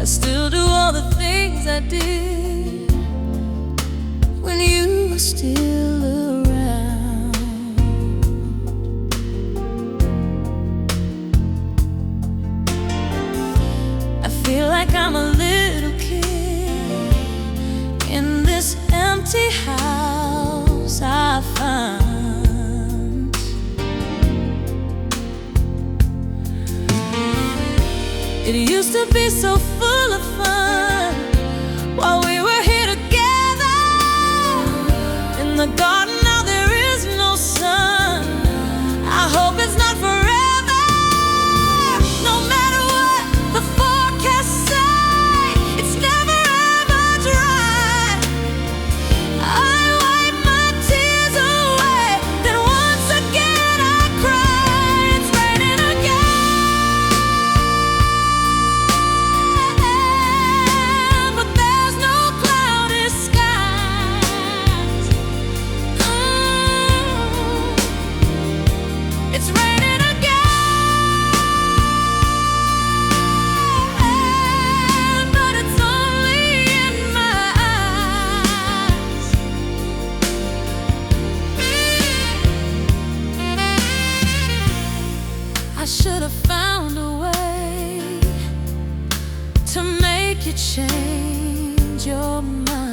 still do all the things I did when you were still around. I feel like I'm a little kid in this empty house I found. It used to be so full of fun while we were here together in the garden. Now there is no sun. I hope it's not forever. No matter what the forecast say, it's never ever dry. I wipe my tears away, then once again I cry. It's raining again. It's raining again, but it's only in my eyes. I should have found a way to make you change your mind.